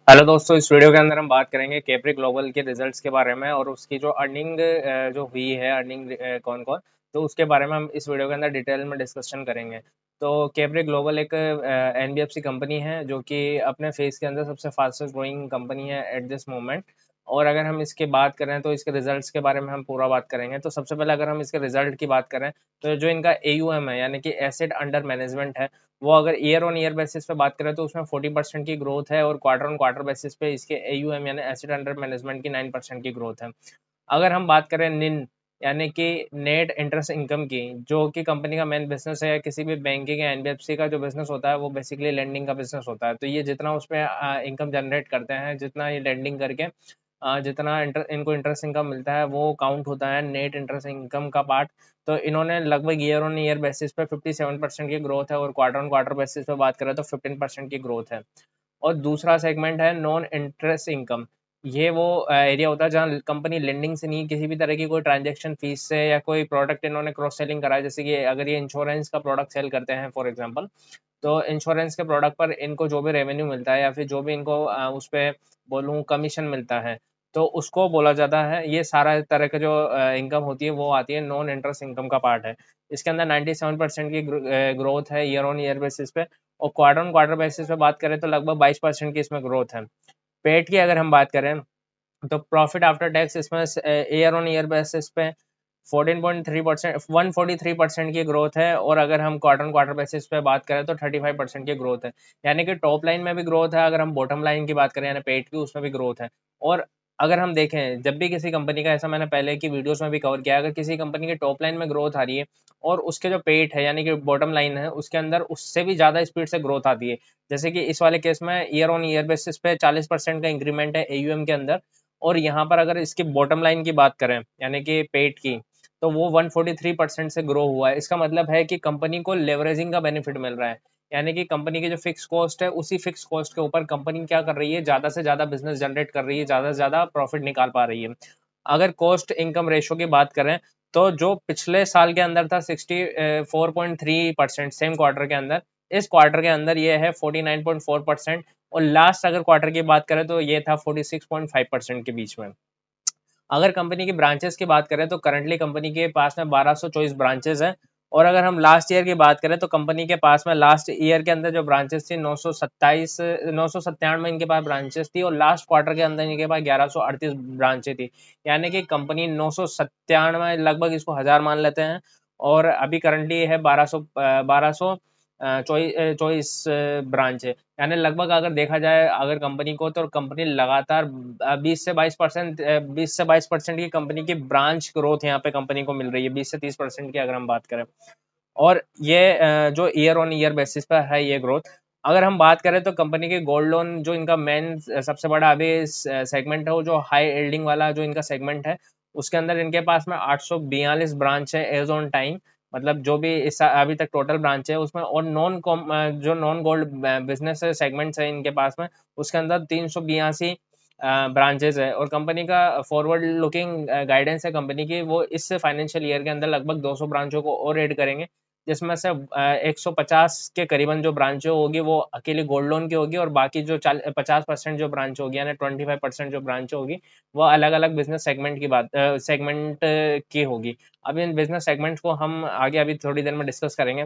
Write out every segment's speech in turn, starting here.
Hello दोस्तों, इस video के अंदर हम बात करेंगे कैपरी ग्लोबल के रिजल्ट्स के बारे में और उसकी जो अर्निंग जो हुई है अर्निंग कौन कौन, तो उसके बारे में हम इस वीडियो के अंदर डिटेल में डिस्कशन करेंगे। तो कैपरी ग्लोबल एक एनबीएफसी कंपनी है जो कि अपने फेज के अंदर सबसे फास्टेस्ट ग्रोइंग कंपनी है एट दिस मोमेंट। और अगर हम इसकी बात करें तो इसके रिजल्ट्स के बारे में हम पूरा बात करेंगे। तो सबसे पहले अगर हम इसके रिजल्ट की बात करें तो जो इनका एयूएम है यानी कि एसेट अंडर मैनेजमेंट है, वो अगर ईयर ऑन ईयर बेसिस पे बात करें तो उसमें 40% की ग्रोथ है और क्वार्टर ऑन क्वार्टर बेसिस पे इसके एयूएम यानी एसेट अंडर मैनेजमेंट की 9% की ग्रोथ है। अगर हम बात करें निन यानी कि नेट इंटरेस्ट इनकम की, जो कि कंपनी का मेन बिजनेस है, किसी भी बैंकिंग या एनबीएफसी का जो बिजनेस होता है वो बेसिकली लेंडिंग का बिजनेस होता है। तो ये जितना उसमें इनकम जनरेट करते हैं, जितना ये लेंडिंग करके जितना इनको इंटरेस्ट इनकम मिलता है वो काउंट होता है नेट इंटरेस्ट इनकम का पार्ट। तो इन्होंने लगभग ईयर ऑन ईयर बेसिस पे 57% की ग्रोथ है और क्वार्टर ऑन क्वार्टर बेसिस पे बात करें तो 15% की ग्रोथ है। और दूसरा सेगमेंट है नॉन इंटरेस्ट इनकम। ये वो एरिया होता है जहाँ कंपनी लेंडिंग से नहीं, किसी भी तरह की कोई ट्रांजैक्शन फीस से या कोई प्रोडक्ट इन्होंने क्रॉस सेलिंग करा है, जैसे कि अगर ये इंश्योरेंस का प्रोडक्ट सेल करते हैं फॉर एग्जांपल, तो इंश्योरेंस के प्रोडक्ट पर इनको जो भी रेवेन्यू मिलता है या फिर जो भी इनको उस पे बोलूँ कमीशन मिलता है, तो उसको बोला जाता है, ये सारा तरह का जो इनकम होती है वो आती है नॉन इंटरेस्ट इनकम का पार्ट है। इसके अंदर 97% की ग्रोथ है ईयर ऑन ईयर बेसिस पे और क्वार्टर ऑन क्वार्टर बेसिस पे बात करें तो लगभग 22% की इसमें ग्रोथ है। पेट की अगर हम बात करें तो प्रॉफिट आफ्टर टैक्स इसमें ईयर ऑन ईयर बेसिस पे 14.3% 143% की ग्रोथ है और अगर हम क्वार्टर ऑन क्वार्टर बेसिस पे बात करें तो 35% की ग्रोथ है। यानी कि टॉप लाइन में भी ग्रोथ है, अगर हम बॉटम लाइन की बात करें यानी पेट की, उसमें भी ग्रोथ है। और अगर हम देखें जब भी किसी कंपनी का, ऐसा मैंने पहले की वीडियोस में भी कवर किया है, अगर किसी कंपनी की टॉप लाइन में ग्रोथ आ रही है और उसके जो पेट है यानी कि बॉटम लाइन है उसके अंदर उससे भी ज़्यादा स्पीड से ग्रोथ आती है, जैसे कि इस वाले केस में ईयर ऑन ईयर बेसिस पे 40% का इंक्रीमेंट है एयूएम के अंदर। और यहाँ पर अगर इसकी बॉटम लाइन की बात करें यानी कि पेट की, तो वो 143% से ग्रो हुआ है। इसका मतलब है कि कंपनी को लेवरेजिंग का बेनिफिट मिल रहा है, यानी कि कंपनी की जो फिक्स कॉस्ट है उसी फिक्स कॉस्ट के ऊपर कंपनी क्या कर रही है, ज़्यादा से ज़्यादा बिजनेस जनरेट कर रही है, ज़्यादा से ज़्यादा प्रॉफिट निकाल पा रही है। अगर कॉस्ट इनकम रेशो की बात करें तो जो पिछले साल के अंदर था 64.3% सेम क्वार्टर के अंदर, इस क्वार्टर के अंदर ये है 49.4%। और लास्ट अगर क्वार्टर की बात करें तो ये था 46.5% के बीच में। अगर कंपनी की ब्रांचेस की बात करें तो करंटली कंपनी के पास में 1224 ब्रांचेस हैं। और अगर हम लास्ट ईयर की बात करें तो कंपनी के पास में लास्ट ईयर के अंदर जो ब्रांचेस थी 997 इनके पास ब्रांचेस थी और लास्ट क्वार्टर के अंदर इनके पास 1138 ब्रांचें थी। यानी कि कंपनी 997 लगभग इसको हजार मान लेते हैं और अभी करंटली है 1200 चौबीस ब्रांच है। यानी लगभग अगर देखा जाए अगर कंपनी को, तो कंपनी लगातार 20 से 22% की कंपनी की ब्रांच ग्रोथ यहाँ पे कंपनी को मिल रही है, 20 से 30% की अगर हम बात करें। और ये जो ईयर ऑन ईयर बेसिस पर है ये ग्रोथ। अगर हम बात करें तो कंपनी के गोल्ड लोन जो इनका मेन सबसे बड़ा अभी सेगमेंट है, वो जो हाई यील्डिंग वाला जो इनका सेगमेंट है, उसके अंदर इनके पास में 842 ब्रांच है एज ऑन टाइम। मतलब जो भी इस अभी तक टोटल ब्रांच है उसमें, और जो नॉन गोल्ड बिजनेस सेगमेंट्स है इनके पास में, उसके अंदर 382 ब्रांचेस है। और कंपनी का फॉरवर्ड लुकिंग गाइडेंस है कंपनी की, वो इस फाइनेंशियल ईयर के अंदर लगभग 200 ब्रांचों को और ऐड करेंगे, जिसमें से 150 के करीबन जो ब्रांचें होगी वो अकेले गोल्ड लोन की होगी और बाकी जो 50% जो ब्रांच होगी यानी 25% जो ब्रांच होगी वो अलग अलग बिजनेस सेगमेंट की बात सेगमेंट की होगी। अभी इन बिजनेस सेगमेंट्स को हम आगे अभी थोड़ी देर में डिस्कस करेंगे।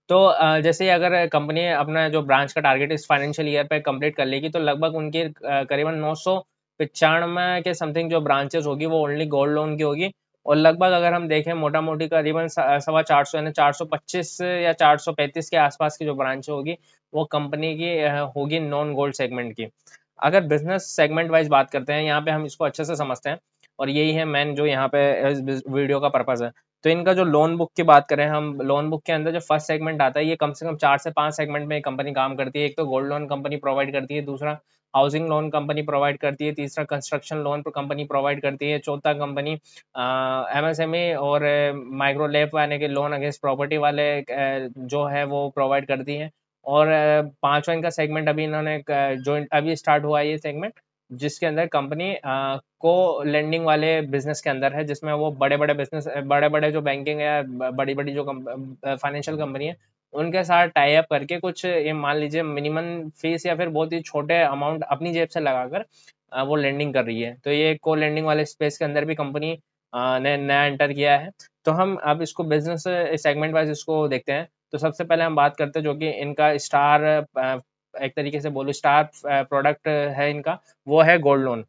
तो जैसे ही अगर कंपनी अपना जो ब्रांच का टारगेट इस फाइनेंशियल ईयर पे कंप्लीट कर लेगी तो लगभग उनकी करीबन 995 के समथिंग जो ब्रांचेस होगी वो ओनली गोल्ड लोन की होगी। और लगभग अगर हम देखें मोटा मोटी करीबन 450 यानी 425 या 435 के आसपास की जो ब्रांच होगी वो कंपनी की होगी नॉन गोल्ड सेगमेंट की। अगर बिजनेस सेगमेंट वाइज बात करते हैं यहाँ पे हम इसको अच्छे से समझते हैं और यही है मेन जो यहाँ पे इस वीडियो का पर्पज है। तो इनका जो लोन बुक की बात करें, हम लोन बुक के अंदर जो फर्स्ट सेगमेंट आता है, ये कम से कम 4 से 5 सेगमेंट में कंपनी काम करती है। एक तो गोल्ड लोन कंपनी प्रोवाइड करती है, दूसरा हाउसिंग लोन कंपनी प्रोवाइड करती है, तीसरा कंस्ट्रक्शन लोन कंपनी प्रोवाइड करती है, चौथा कंपनी एमएसएमई और माइक्रो लैप यानी कि लोन अगेंस्ट प्रॉपर्टी वाले जो है वो प्रोवाइड करती है। और पांचवा इनका सेगमेंट अभी इन्होंने जो अभी स्टार्ट हुआ है ये सेगमेंट, जिसके अंदर कंपनी को लेंडिंग वाले बिजनेस के अंदर है, जिसमें वो बड़े बड़े बिजनेस, बड़े बड़े जो बैंकिंग है, बड़ी बड़ी जो फाइनेंशियल कंपनी है उनके साथ टाई अप करके कुछ ये मान लीजिए मिनिमम फीस या फिर बहुत ही छोटे अमाउंट अपनी जेब से लगाकर वो लेंडिंग कर रही है। तो ये को लेंडिंग वाले स्पेस के अंदर भी कंपनी ने नया एंटर किया है। तो हम अब इसको बिजनेस सेगमेंट वाइज इसको देखते हैं। तो सबसे पहले हम बात करते हैं जो कि इनका स्टार एक तरीके से बोलो स्टार प्रोडक्ट है इनका, वो है गोल्ड लोन।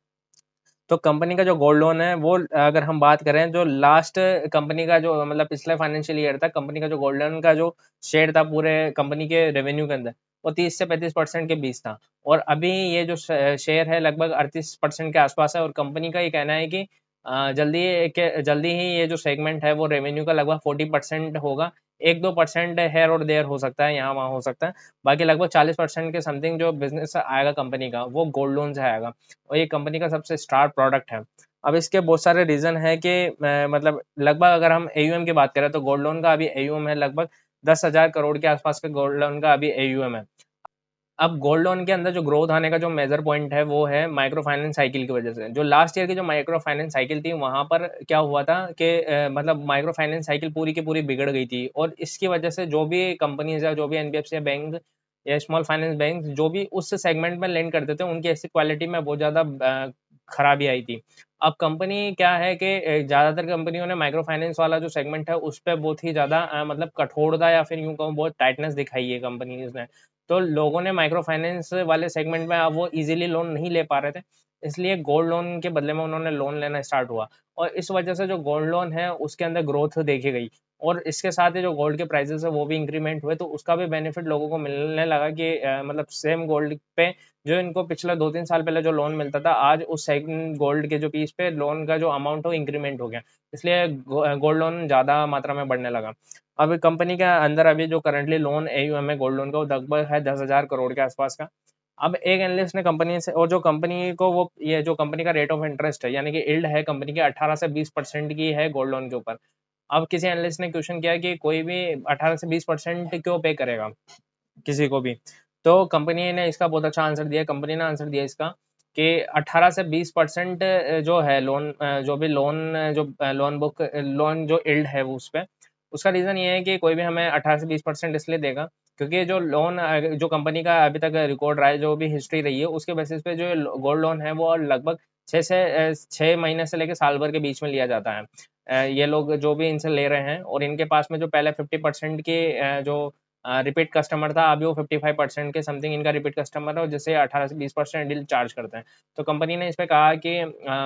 तो कंपनी का जो गोल्ड लोन है वो अगर हम बात करें जो लास्ट कंपनी का जो मतलब पिछले फाइनेंशियल ईयर था, कंपनी का जो गोल्ड लोन का जो शेयर था पूरे कंपनी के रेवेन्यू के अंदर, वो 30 से 35% के बीच था। और अभी ये जो शेयर है लगभग 38% के आसपास है। और कंपनी का ये कहना है कि जल्दी ही ये जो सेगमेंट है वो रेवेन्यू का लगभग 40% होगा। 1-2% हेयर और देयर हो सकता है, यहाँ वहाँ हो सकता है। बाकी लगभग 40% के समथिंग जो बिजनेस आएगा कंपनी का वो गोल्ड लोन से आएगा। और ये कंपनी का सबसे स्टार प्रोडक्ट है। अब इसके बहुत सारे रीज़न है कि मतलब लगभग अगर हम एयूएम की बात करें तो गोल्ड लोन का अभी एयूएम है लगभग 10,000 करोड़ के आसपास का गोल्ड लोन का अभी एयूएम है। अब गोल्ड लोन के अंदर जो ग्रोथ आने का जो मेजर पॉइंट है वो है माइक्रो फाइनेंस साइकिल की वजह से। जो लास्ट ईयर की जो माइक्रो फाइनेंस साइकिल थी वहां पर क्या हुआ था कि मतलब माइक्रो फाइनेंस साइकिल पूरी की पूरी बिगड़ गई थी। और इसकी वजह से जो भी कंपनीज है, जो भी एनबीएफसी बैंक या स्मॉल फाइनेंस बैंक जो भी उस सेगमेंट में लेंड करते थे, उनकी ऐसी क्वालिटी में बहुत ज्यादा खराबी आई थी। अब कंपनी क्या है कि ज्यादातर कंपनियों ने माइक्रो फाइनेंस वाला जो सेगमेंट है उस पर बहुत ही ज्यादा मतलब कठोरता या फिर यूं कहूँ बहुत टाइटनेस दिखाई है कंपनीज ने। तो लोगों ने माइक्रो फाइनेंस वाले सेगमेंट में अब वो इजीली लोन नहीं ले पा रहे थे, इसलिए गोल्ड लोन के बदले में उन्होंने लोन लेना स्टार्ट हुआ। और इस वजह से जो गोल्ड लोन है उसके अंदर ग्रोथ देखी गई। और इसके साथ ही जो गोल्ड के प्राइसेस है वो भी इंक्रीमेंट हुए, तो उसका भी बेनिफिट लोगों को मिलने लगा कि मतलब सेम गोल्ड पे जो इनको पिछला 2-3 साल पहले जो लोन मिलता था, आज उस सेकंड गोल्ड के जो पीस पे लोन का जो अमाउंट हो इंक्रीमेंट हो गया, इसलिए गोल्ड लोन ज़्यादा मात्रा में बढ़ने लगा। अब कंपनी के अंदर अभी जो करंटली लोन एयूएम है गोल्ड लोन का वो लगभग है 10,000 करोड़ के आसपास का। अब एक एनालिस्ट ने कंपनी से और जो कंपनी को वो ये जो कंपनी का रेट ऑफ इंटरेस्ट है यानी कि यील्ड है कंपनी की 18 से 20% की है गोल्ड लोन के ऊपर। अब किसी एनालिस्ट ने क्वेश्चन किया कि कोई भी 18 से 20% क्यों पे करेगा किसी को भी। तो कंपनी ने इसका बहुत अच्छा आंसर दिया। कंपनी ने आंसर दिया इसका कि 18 से 20% जो है लोन जो भी लोन जो लोन बुक लोन जो इल्ड है वो उस पे उसका रीज़न ये है कि कोई भी हमें 18 से 20% इसलिए देगा क्योंकि जो लोन जो कंपनी का अभी तक रिकॉर्ड रहा है, जो भी हिस्ट्री रही है उसके बेसिस पे जो गोल्ड लोन है वो लगभग 6 महीने से लेकर साल भर के बीच में लिया जाता है। ये लोग जो भी इनसे ले रहे हैं और इनके पास में जो पहले 50% के जो रिपीट कस्टमर था, अभी वो 55% के समथिंग इनका रिपीट कस्टमर है और जिससे 18 से 20% डील चार्ज करते हैं। तो कंपनी ने इस पे कहा कि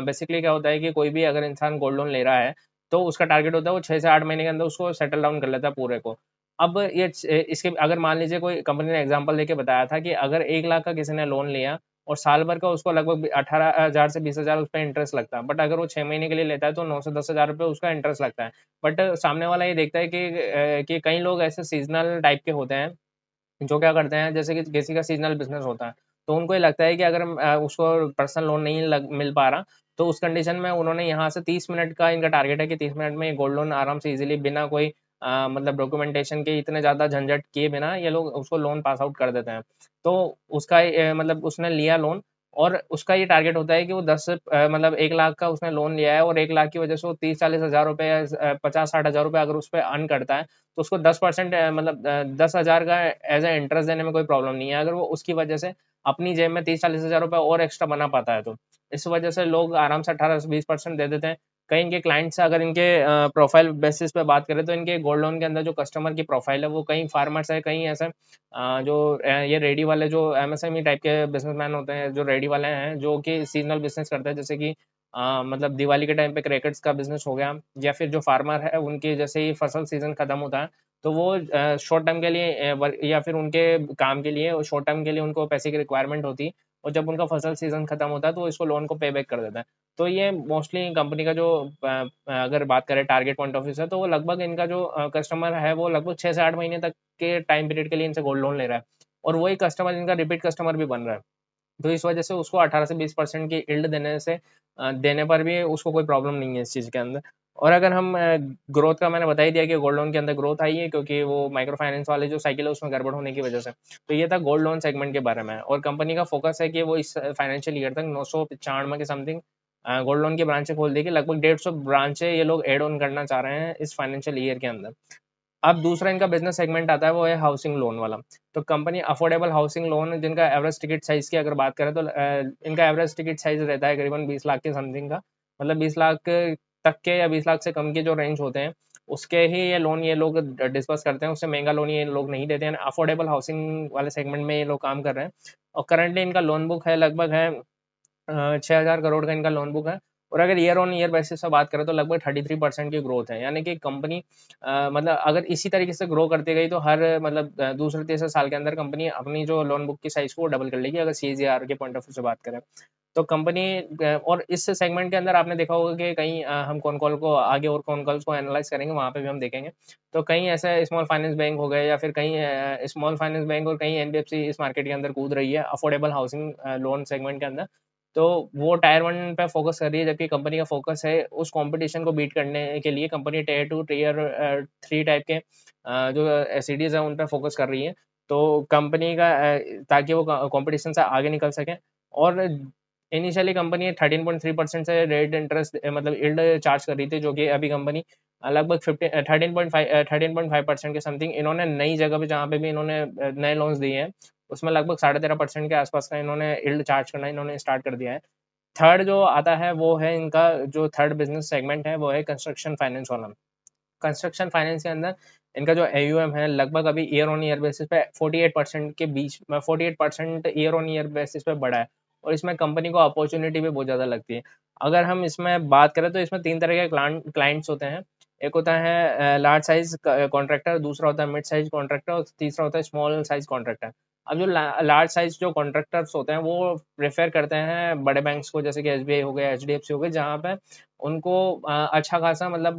बेसिकली क्या होता है कि कोई भी अगर इंसान गोल्ड लोन ले रहा है तो उसका टारगेट होता है वो 6 से 8 महीने के अंदर उसको सेटल डाउन कर लेता है पूरे को। अब इसके अगर मान लीजिए कोई कंपनी ने एग्जांपल देके बताया था कि अगर 1 लाख का किसी ने लोन लिया और साल भर का उसको लगभग 18,000 से 20,000 उस पर इंटरेस्ट लगता है, बट अगर वो 6 महीने के लिए लेता है तो 9 से 10,000 रुपये उसका इंटरेस्ट लगता है। बट सामने वाला ये देखता है कि कई लोग ऐसे सीजनल टाइप के होते हैं जो क्या करते हैं, जैसे कि किसी का सीजनल बिजनेस होता है तो उनको ये लगता है कि अगर उसको पर्सनल लोन नहीं मिल पा रहा तो उस कंडीशन में उन्होंने यहाँ से 30 मिनट का इनका टारगेट है कि 30 मिनट में गोल्ड लोन आराम से इजीली बिना कोई मतलब डॉक्यूमेंटेशन के इतने ज़्यादा झंझट किए बिना ये लोग उसको लोन पास आउट कर देते हैं। तो उसका मतलब उसने लिया लोन और उसका ये टारगेट होता है कि वो मतलब 1 लाख का उसने लोन लिया है और 1 लाख की वजह से वो 30-40 हज़ार रुपये या 50-60 हज़ार रुपये अगर उस पर अर्न करता है तो उसको 10% मतलब 10,000 का एज ए इंटरेस्ट देने में कोई प्रॉब्लम नहीं है, अगर वो उसकी वजह से अपनी जेब में 30-40 हज़ार रुपये और एक्स्ट्रा बना पाता है तो इस वजह से लोग आराम से 18 से 20% दे देते हैं। कई इनके क्लाइंट्स से अगर इनके प्रोफाइल बेसिस पे बात करें तो इनके गोल्ड लोन के अंदर जो कस्टमर की प्रोफाइल है वो कई फार्मर्स है, कई ऐसे जो ये रेडी वाले जो एमएसएमई टाइप के बिजनेसमैन होते हैं, जो रेडी वाले हैं जो कि सीजनल बिजनेस करते हैं, जैसे कि मतलब दिवाली के टाइम पे क्रैकर्स का बिजनेस हो गया या फिर जो फार्मर है उनके जैसे ही फसल सीजन खत्म होता है तो वो शॉर्ट टर्म के लिए या फिर उनके काम के लिए शॉर्ट टर्म के लिए उनको पैसे की रिक्वायरमेंट होती है और जब उनका फसल सीजन खत्म होता है तो वो इसको लोन को पे बैक कर देता है। तो ये मोस्टली कंपनी का जो अगर बात करें टारगेट पॉइंट ऑफ व्यू से तो वो लगभग इनका जो कस्टमर है वो लगभग 6 से 8 महीने तक के टाइम पीरियड के लिए इनसे गोल्ड लोन ले रहा है और वही कस्टमर इनका रिपीट कस्टमर भी बन रहा है। तो इस वजह से उसको 18 से 20% की यील्ड देने से देने पर भी उसको कोई प्रॉब्लम नहीं है इस चीज़ के अंदर। और अगर हम ग्रोथ का मैंने बता ही दिया कि गोल्ड लोन के अंदर ग्रोथ आई है क्योंकि वो माइक्रो फाइनेंस वाले जो साइकिल है उसमें गड़बड़ होने की वजह से। तो ये था गोल्ड लोन सेगमेंट के बारे में और कंपनी का फोकस है कि वो इस फाइनेंशियल ईयर तक 995 के समथिंग गोल्ड लोन की ब्रांचें खोल देगी। लगभग 150 ब्रांचें ये लोग एड ऑन करना चाह रहे हैं इस फाइनेंशियल ईयर के अंदर। अब दूसरा इनका बिजनेस सेगमेंट आता है, वो है हाउसिंग लोन वाला। तो कंपनी अफोर्डेबल हाउसिंग लोन, जिनका एवरेज टिकट साइज की अगर बात करें तो इनका एवरेज टिकट साइज रहता है करीबन 20 लाख के समथिंग का, मतलब 20 लाख तक के या 20 लाख से कम के जो रेंज होते हैं उसके ही ये लोग डिस्पर्स करते हैं। उससे महंगा लोन ये लोग नहीं देते हैं। अफोर्डेबल हाउसिंग वाले सेगमेंट में ये लोग काम कर रहे हैं। और करंटली इनका लोन बुक है लगभग है 6,000 करोड़ का इनका लोन बुक है। और अगर ईयर ऑन ईयर बेसिस से बात करें तो लगभग 33% की ग्रोथ है। यानी कि कंपनी मतलब अगर इसी तरीके से ग्रो करती गई तो हर मतलब दूसरे तीसरे साल के अंदर कंपनी अपनी जो लोन बुक की साइज को डबल कर लेगी, अगर सीएजीआर के पॉइंट ऑफ व्यू से बात करें तो कंपनी। और इस सेगमेंट के अंदर आपने देखा होगा कि कहीं हम कौन कॉल को आगे और कौन कॉल्स को एनालाइज करेंगे, वहाँ पे भी हम देखेंगे। तो कहीं ऐसे स्मॉल फाइनेंस बैंक हो गए या फिर कहीं स्मॉल फाइनेंस बैंक और कहीं एनबीएफसी इस मार्केट के अंदर कूद रही है अफोर्डेबल हाउसिंग लोन सेगमेंट के अंदर। तो वो टायर वन पे फोकस कर रही है, जबकि कंपनी का फोकस है उस कंपटीशन को बीट करने के लिए company tier two tier three type के जो सिटीज है उन पे फोकस कर रही है। तो कंपनी का ताकि वो कंपटीशन से आगे निकल सके। और इनिशियली कंपनी 13.3% से रेट इंटरेस्ट मतलब इल्ड चार्ज कर रही थी, जो कि अभी कंपनी लगभग 13.5% के समथिंग इन्होंने नई जगह पे जहाँ पे भी इन्होंने नए लोन्स दिए हैं उसमें लगभग 13.5% के आसपास का इन्होंने इल्ड चार्ज करना इन्होंने स्टार्ट कर दिया है। थर्ड जो आता है वो है इनका जो थर्ड बिजनेस सेगमेंट है वो है कंस्ट्रक्शन फाइनेंस वाला। कंस्ट्रक्शन फाइनेंस के अंदर इनका जो एयूएम है लगभग अभी ईयर ऑन ईयर बेसिस पे 48% के बीच में 48% ईयर ऑन ईयर बेसिस पे बढ़ा है। और इसमें कंपनी को अपॉर्चुनिटी भी बहुत ज़्यादा लगती है। अगर हम इसमें बात करें तो इसमें तीन तरह के क्लाइंट्स होते हैं। एक होता है लार्ज साइज कॉन्ट्रैक्टर, दूसरा होता है मिड साइज कॉन्ट्रैक्टर और तीसरा होता है स्मॉल साइज कॉन्ट्रैक्टर। अब जो लार्ज साइज जो कॉन्ट्रैक्टर्स होते हैं वो प्रेफर करते हैं बड़े बैंक्स को, जैसे कि एसबीआई हो गया, एचडीएफसी हो गया, जहाँ पे उनको अच्छा खासा मतलब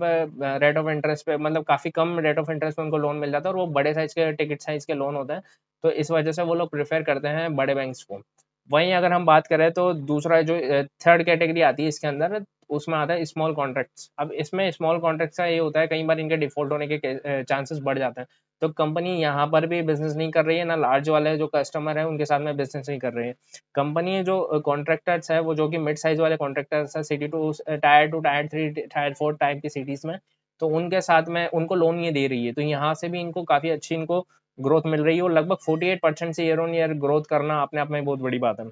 रेट ऑफ इंटरेस्ट पे मतलब काफ़ी कम रेट ऑफ इंटरेस्ट पे उनको लोन मिल जाता है और वो बड़े साइज़ के टिकट साइज़ के लोन होते हैं। तो इस वजह से वो लोग प्रेफ़र करते हैं बड़े बैंक्स को। वहीं अगर हम बात करें तो दूसरा जो थर्ड कैटेगरी आती है इसके अंदर, उसमें आता है स्मॉल कॉन्ट्रैक्ट्स। अब इसमें स्मॉल कॉन्ट्रैक्ट्स का ये होता है कई बार इनके डिफ़ॉल्ट होने के चांसेस बढ़ जाते हैं। तो कंपनी यहाँ पर भी बिज़नेस नहीं कर रही है, ना लार्ज वाले जो कस्टमर हैं उनके साथ में बिज़नेस नहीं कर रही है। कंपनी जो कॉन्ट्रैक्टर्स है वो जो कि मिड साइज वाले कॉन्ट्रैक्टर्स है city two tier three tier four type की सिटीज में, तो उनके साथ में उनको लोन ये दे रही है। तो यहाँ से भी इनको काफ़ी अच्छी इनको ग्रोथ मिल रही है और लगभग 48% से ईयर ऑन ईयर ग्रोथ करना अपने आप में बहुत बड़ी बात है।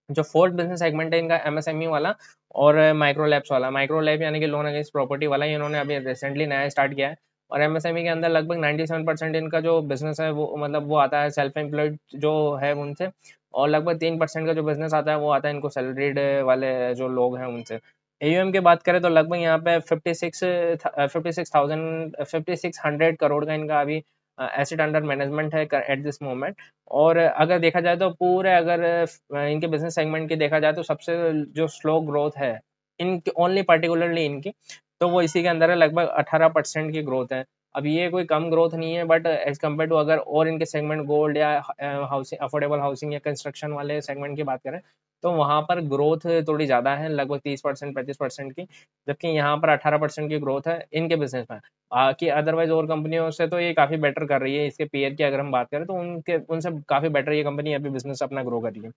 जो फोर्थ बिजनेस सेगमेंट है इनका एमएसएमई वाला और माइक्रो लैब्स वाला। माइक्रो लैब यानी कि लोन अगेंस्ट प्रॉपर्टी वाला, इन्होंने अभी रिसेंटली नया स्टार्ट किया है। और एमएसएमई के अंदर लगभग 97% इनका जो बिजनेस है वो मतलब वो आता है सेल्फ एम्प्लॉयड जो है उनसे। और लगभग 3% का जो बिजनेस आता है वो आता है इनको सैलरीड वाले जो लोग हैं उनसे। एयूएम की बात करें तो लगभग यहाँ पे 5600 करोड़ का इनका अभी एसेट अंडर मैनेजमेंट है एट दिस मोमेंट। और अगर देखा जाए तो पूरे अगर इनके बिजनेस सेगमेंट की देखा जाए तो सबसे जो स्लो ग्रोथ है इनकी ओनली पर्टिकुलरली इनकी, तो वो इसी के अंदर है, लगभग 18% की ग्रोथ है। अब ये कोई कम ग्रोथ नहीं है, बट एज कम्पेयर टू अगर और इनके सेगमेंट गोल्ड या हाउसिंग अफोर्डेबल हाउसिंग या कंस्ट्रक्शन वाले सेगमेंट की बात करें तो वहाँ पर ग्रोथ थोड़ी ज़्यादा है, लगभग 30% 35% की। जबकि यहाँ पर 18% की ग्रोथ है इनके बिजनेस में। कि अदरवाइज और कंपनियों से तो ये काफ़ी बेटर कर रही है। इसके पीयर की अगर हम बात करें तो उनके उनसे काफ़ी बेटर ये कंपनी अभी बिजनेस अपना ग्रो कर रही है।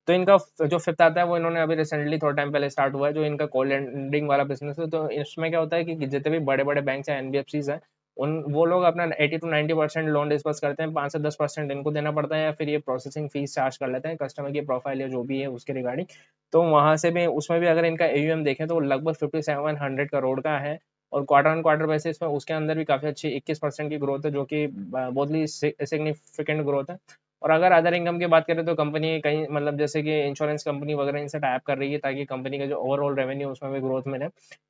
तो इनका जो फिफ्थ आता है वो इन्होंने अभी रिसेंटली थोड़ा टाइम पहले स्टार्ट हुआ है, जो इनका कोल लैंडिंग वाला बिजनेस है। तो इसमें क्या होता है कि जितने भी बड़े बड़े बैंक हैं एनबीएफसीज हैं उन वो लोग अपना 80 to 90% लोन डिस्पर्स करते हैं, 5 से 10% इनको देना पड़ता है या फिर ये प्रोसेसिंग फीस चार्ज कर लेते हैं कस्टमर की प्रोफाइल या जो भी है उसके रिगार्डिंग। तो वहाँ से भी उसमें भी अगर इनका एयूएम देखें तो लगभग 5700 करोड़ का है। और क्वार्टर ऑन क्वार्टर बेसिस में उसके अंदर भी काफ़ी अच्छी 21% की ग्रोथ है, जो कि बहुत ही सिग्निफिकेंट ग्रोथ है। और अगर अदर इनकम की बात करें तो कंपनी कहीं मतलब जैसे कि इंश्योरेंस कंपनी वगैरह इनसे टाइप कर रही है ताकि कंपनी का जो ओवरऑल रेवेन्यू उसमें भी ग्रोथ मिले।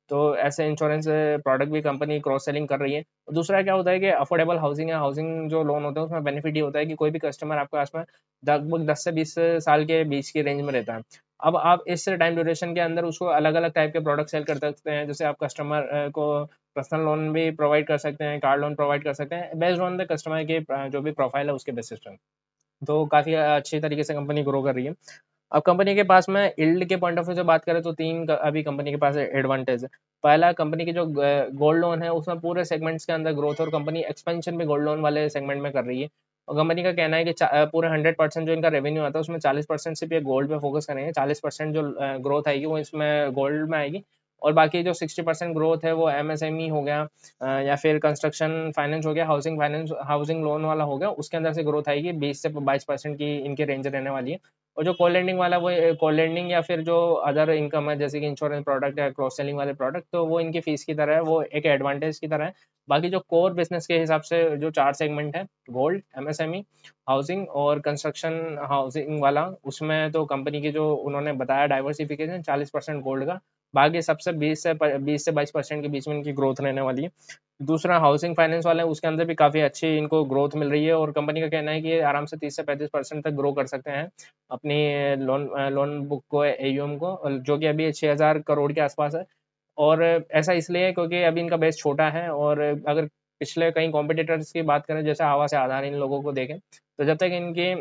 तो ऐसे इंश्योरेंस प्रोडक्ट भी कंपनी क्रॉस सेलिंग कर रही है। और दूसरा क्या होता है कि अफोर्डेबल हाउसिंग या हाउसिंग जो लोन होता है उसमें बेनिफिट ये होता है कि कोई भी कस्टमर आपके पास में लगभग 10 से 20 साल के बीच की रेंज में रहता है। अब आप इस टाइम ड्यूरेशन के अंदर उसको अलग अलग टाइप के प्रोडक्ट सेल कर सकते हैं। जैसे आप कस्टमर को पर्सनल लोन भी प्रोवाइड कर सकते हैं, कार लोन प्रोवाइड कर सकते हैं, बेस्ड ऑन द कस्टमर की जो भी प्रोफाइल है उसके बेसिस पे। तो काफ़ी अच्छी तरीके से कंपनी ग्रो कर रही है। अब कंपनी के पास में यील्ड के पॉइंट ऑफ व्यू से बात करें तो अभी कंपनी के पास एडवांटेज है। पहला, कंपनी की जो गोल्ड लोन है उसमें पूरे सेगमेंट्स के अंदर ग्रोथ और कंपनी एक्सपेंशन भी गोल्ड लोन वाले सेगमेंट में कर रही है। और कंपनी का कहना है कि पूरे 100% जो इनका रेवेन्यू आता है उसमें 40% सिर्फ ये गोल्ड पे फोकस करेंगे, 40% जो ग्रोथ आएगी वो इसमें गोल्ड में आएगी और बाकी जो 60% ग्रोथ है वो एमएसएमई हो गया, या फिर कंस्ट्रक्शन फाइनेंस हो गया, हाउसिंग फाइनेंस, हाउसिंग लोन वाला हो गया, उसके अंदर से ग्रोथ आएगी 20 से 22% की इनकी रेंज रहने वाली है। और जो कॉल लेंडिंग वाला वो कॉल लेंडिंग या फिर जो अदर इनकम है जैसे कि इंश्योरेंस प्रोडक्ट या क्रॉस सेलिंग वाले प्रोडक्ट, तो वो इनकी फीस की तरह है, वो एक एडवांटेज की तरह है। बाकी जो कोर बिजनेस के हिसाब से जो 4 सेगमेंट है, गोल्ड, एमएसएमई, हाउसिंग और कंस्ट्रक्शन हाउसिंग वाला, उसमें तो कंपनी की जो उन्होंने बताया डाइवर्सिफिकेशन 40% गोल्ड का, बाकी सबसे 20 से 22% के बीच में इनकी ग्रोथ रहने वाली है। दूसरा हाउसिंग फाइनेंस वाला है, उसके अंदर भी काफ़ी अच्छी इनको ग्रोथ मिल रही है और कंपनी का कहना है कि ये आराम से 30 से 35% तक ग्रो कर सकते हैं अपनी लोन बुक को, एयूएम को, जो कि अभी 6,000 करोड़ के आसपास है। और ऐसा इसलिए है क्योंकि अभी इनका बेस छोटा है, और अगर पिछले कई कॉम्पिटिटर्स की बात करें जैसे आवा से आधार इन लोगों को देखें, तो जब तक इनकी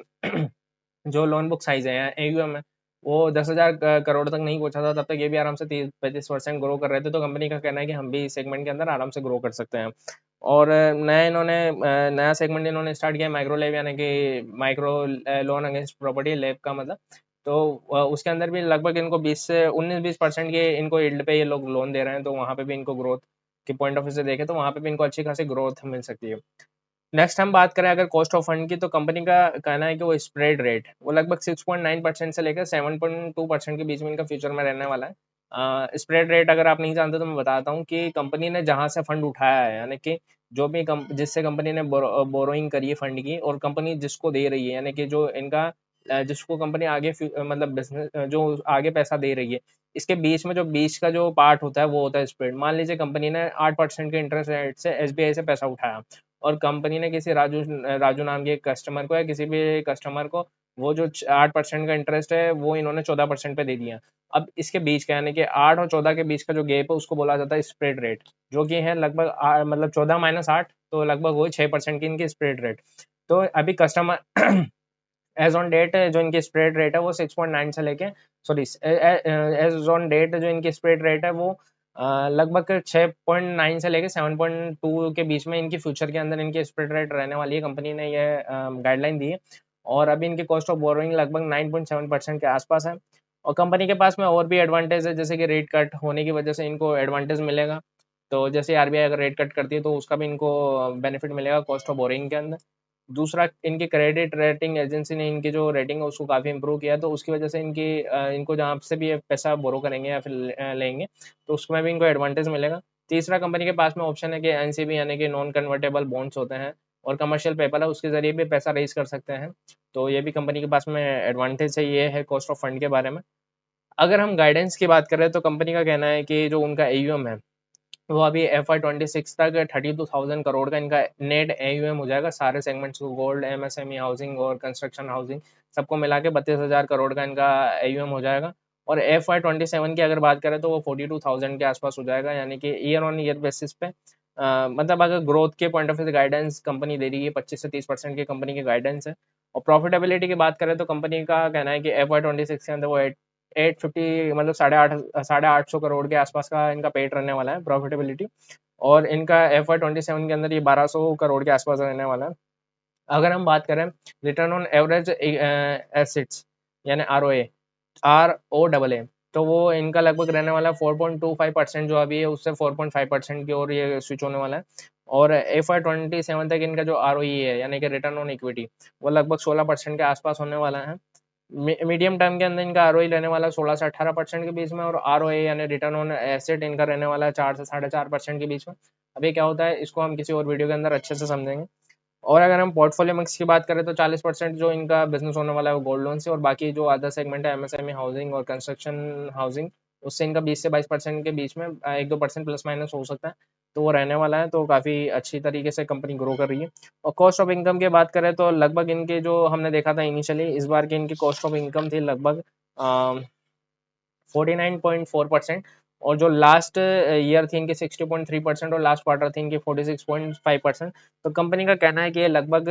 जो लोन बुक साइज है या एयूएम है वो 10,000 करोड़ तक नहीं पहुंचा था, तब तक ये भी आराम से 30-35% ग्रो कर रहे थे। तो कंपनी का कहना है कि हम भी इस सेगमेंट के अंदर आराम से ग्रो कर सकते हैं। और नया सेगमेंट इन्होंने स्टार्ट किया माइक्रो लेब, यानी कि माइक्रो लोन अगेंस्ट प्रॉपर्टी, लेब का मतलब। तो उसके अंदर भी लगभग इनको 19-20% के इनको यील्ड पे ये लोग लोन दे रहे हैं, तो वहाँ पे भी इनको ग्रोथ के पॉइंट ऑफ व्यू से देखें तो वहाँ पे भी इनको अच्छी खासी ग्रोथ मिल सकती है। नेक्स्ट हम बात करें अगर कॉस्ट ऑफ फंड की, तो कंपनी का कहना है कि वो स्प्रेड रेट वो लगभग 6.9% से लेकर 7.2% के बीच में इनका फ्यूचर में रहने वाला है। स्प्रेड रेट अगर आप नहीं जानते तो मैं बताता हूँ कि कंपनी ने जहाँ से फंड उठाया है, यानी कि जो भी जिससे कंपनी ने बोरोइंग करी है फंड की, और कंपनी जिसको दे रही है, यानी कि जो इनका जिसको कंपनी आगे मतलब बिजनेस जो आगे पैसा दे रही है, इसके बीच में जो बीच का जो पार्ट होता है वो होता है स्प्रेड। मान लीजिए कंपनी ने 8% के इंटरेस्ट रेट से एसबीआई से पैसा उठाया, और कंपनी ने किसी राजू राजू नाम के कस्टमर को या किसी भी कस्टमर को वो जो 8% का इंटरेस्ट है वो इन्होंने 14% पे दे दिया। अब इसके बीच का यानी कि 8 और 14 के बीच का जो गैप है उसको बोला जाता है स्प्रेड रेट, जो कि है लगभग मतलब 14 - 8, तो लगभग वही 6% की इनकी स्प्रेड रेट। तो अभी कस्टमर एज ऑन डेट जो इनकी स्प्रेड रेट है वो 6.9 से लेके, सॉरी, एज ऑन डेट जो इनकी स्प्रेड रेट है वो लगभग 6.9 से लेके 7.2 के बीच में इनकी फ्यूचर के अंदर इनकी स्प्रेड रेट रहने वाली है। कंपनी ने ये गाइडलाइन दी है। और अभी इनकी कॉस्ट ऑफ बोरोइंग लगभग 9.7% के आसपास है। और कंपनी के पास में और भी एडवांटेज है, जैसे कि रेट कट होने की वजह से इनको एडवांटेज मिलेगा। तो जैसे आरबीआई अगर रेट कट करती है तो उसका भी इनको बेनिफिट मिलेगा कॉस्ट ऑफ बोरोइंग के अंदर। दूसरा, इनकी क्रेडिट रेटिंग एजेंसी ने इनकी जो रेटिंग है उसको काफ़ी इंप्रूव किया, तो उसकी वजह से इनको जहाँ से भी ये पैसा बोरो करेंगे या फिर लेंगे तो उसमें भी इनको एडवांटेज मिलेगा। तीसरा, कंपनी के पास में ऑप्शन है कि एनसीबी यानी कि नॉन कन्वर्टेबल बॉन्ड्स होते हैं, और कमर्शियल पेपर है उसके जरिए भी पैसा रेज कर सकते हैं। तो ये भी कंपनी के पास में एडवांटेज है। ये है कॉस्ट ऑफ फंड के बारे में। अगर हम गाइडेंस की बात करें तो कंपनी का कहना है कि जो उनका एयूएम है वो अभी FY 26 तक 32,000 करोड़ का इनका नेट एयूएम हो जाएगा, सारे सेगमेंट्स को, गोल्ड, एमएसएमई, हाउसिंग और कंस्ट्रक्शन हाउसिंग सबको मिला के 32,000 करोड़ का इनका एयूएम हो जाएगा। और FY 27 की अगर बात करें तो वो 42,000 के आसपास हो जाएगा, यानी कि ईयर ऑन ईयर बेसिस पे मतलब अगर ग्रोथ के पॉइंट ऑफ व्यू से गाइडेंस कंपनी दे रही है 25 से 30% की कंपनी की गाइडेंस है। और प्रॉफिटेबिलिटी की बात करें तो कंपनी का कहना है कि FY 26 के अंदर वो 850 मतलब 850 करोड़ के आसपास का इनका पेट रहने वाला है प्रॉफिटेबिलिटी। और इनका FY 27 के अंदर ये 1200 करोड़ के आसपास रहने वाला है। अगर हम बात करें रिटर्न ऑन एवरेज एसिड्स यानी ROA, तो वो इनका लगभग रहने वाला है 4.25%, जो अभी है उससे 4.5% की ओर ये स्विच होने वाला है। और FY 27 तक इनका जो ROE है यानी कि रिटर्न ऑन इक्विटी वो लगभग 16% के आसपास होने वाला है। मीडियम टर्म के अंदर इनका आरओई रहने वाला है 16 से 18% के बीच में, और आरओए यानी रिटर्न ऑन एसेट इनका रहने वाला है 4 से 4.5% के बीच में। अभी क्या होता है इसको हम किसी और वीडियो के अंदर अच्छे से समझेंगे। और अगर हम पोर्टफोलियो मिक्स की बात करें तो 40% जो इनका बिजनेस होने वाला है वो गोल्ड लोन से, और बाकी जो अदर सेगमेंट है एमएसएमई, हाउसिंग और कंस्ट्रक्शन हाउसिंग, उससे इनका 20 से 22% के बीच में 1-2% प्लस माइनस हो सकता है, तो वो रहने वाला है। तो काफ़ी अच्छी तरीके से कंपनी ग्रो कर रही है। और कॉस्ट ऑफ इनकम की बात करें तो लगभग इनके जो हमने देखा था इनिशियली, इस बार की इनकी कॉस्ट ऑफ इनकम थी लगभग 49.4%, और जो लास्ट ईयर थी इनकी 60.3%, और लास्ट क्वार्टर थी इनकी 46.5%। तो कंपनी का कहना है कि ये लगभग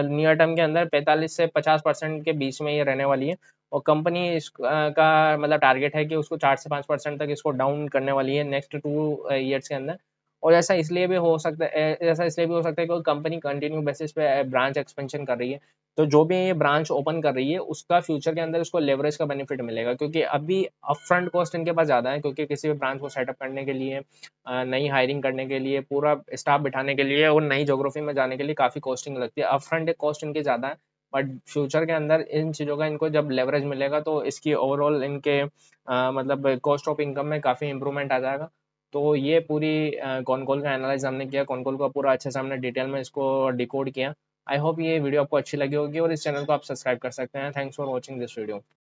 नियर टर्म के अंदर 45 से 50% के बीच में ये रहने वाली है। और कंपनी का मतलब टारगेट है कि उसको 4 से 5% तक इसको डाउन करने वाली है नेक्स्ट 2 ईयर्स के अंदर। और ऐसा इसलिए भी हो सकता है क्योंकि कंपनी कंटिन्यू बेसिस पे ब्रांच एक्सपेंशन कर रही है। तो जो भी ये ब्रांच ओपन कर रही है उसका फ्यूचर के अंदर उसको लेवरेज का बेनिफिट मिलेगा, क्योंकि अभी अपफ्रंट कॉस्ट इनके पास ज़्यादा है, क्योंकि किसी भी ब्रांच को सेटअप करने के लिए, नई हायरिंग करने के लिए, पूरा स्टाफ बिठाने के लिए और नई ज्योग्राफी में जाने के लिए काफ़ी कॉस्टिंग लगती है। अपफ्रंट कॉस्ट इनकी ज़्यादा है, बट फ्यूचर के अंदर इन चीज़ों का इनको जब लेवरेज मिलेगा तो इसकी ओवरऑल इनके मतलब कॉस्ट ऑफ इनकम में काफ़ी इंप्रूवमेंट आ जाएगा। तो ये पूरी कॉनकॉल का एनालाइज हमने किया, कॉनकॉल का पूरा अच्छे से हमने डिटेल में इसको डिकोड किया। आई होप ये वीडियो आपको अच्छी लगी होगी और इस चैनल को आप सब्सक्राइब कर सकते हैं। Thanks for watching this video.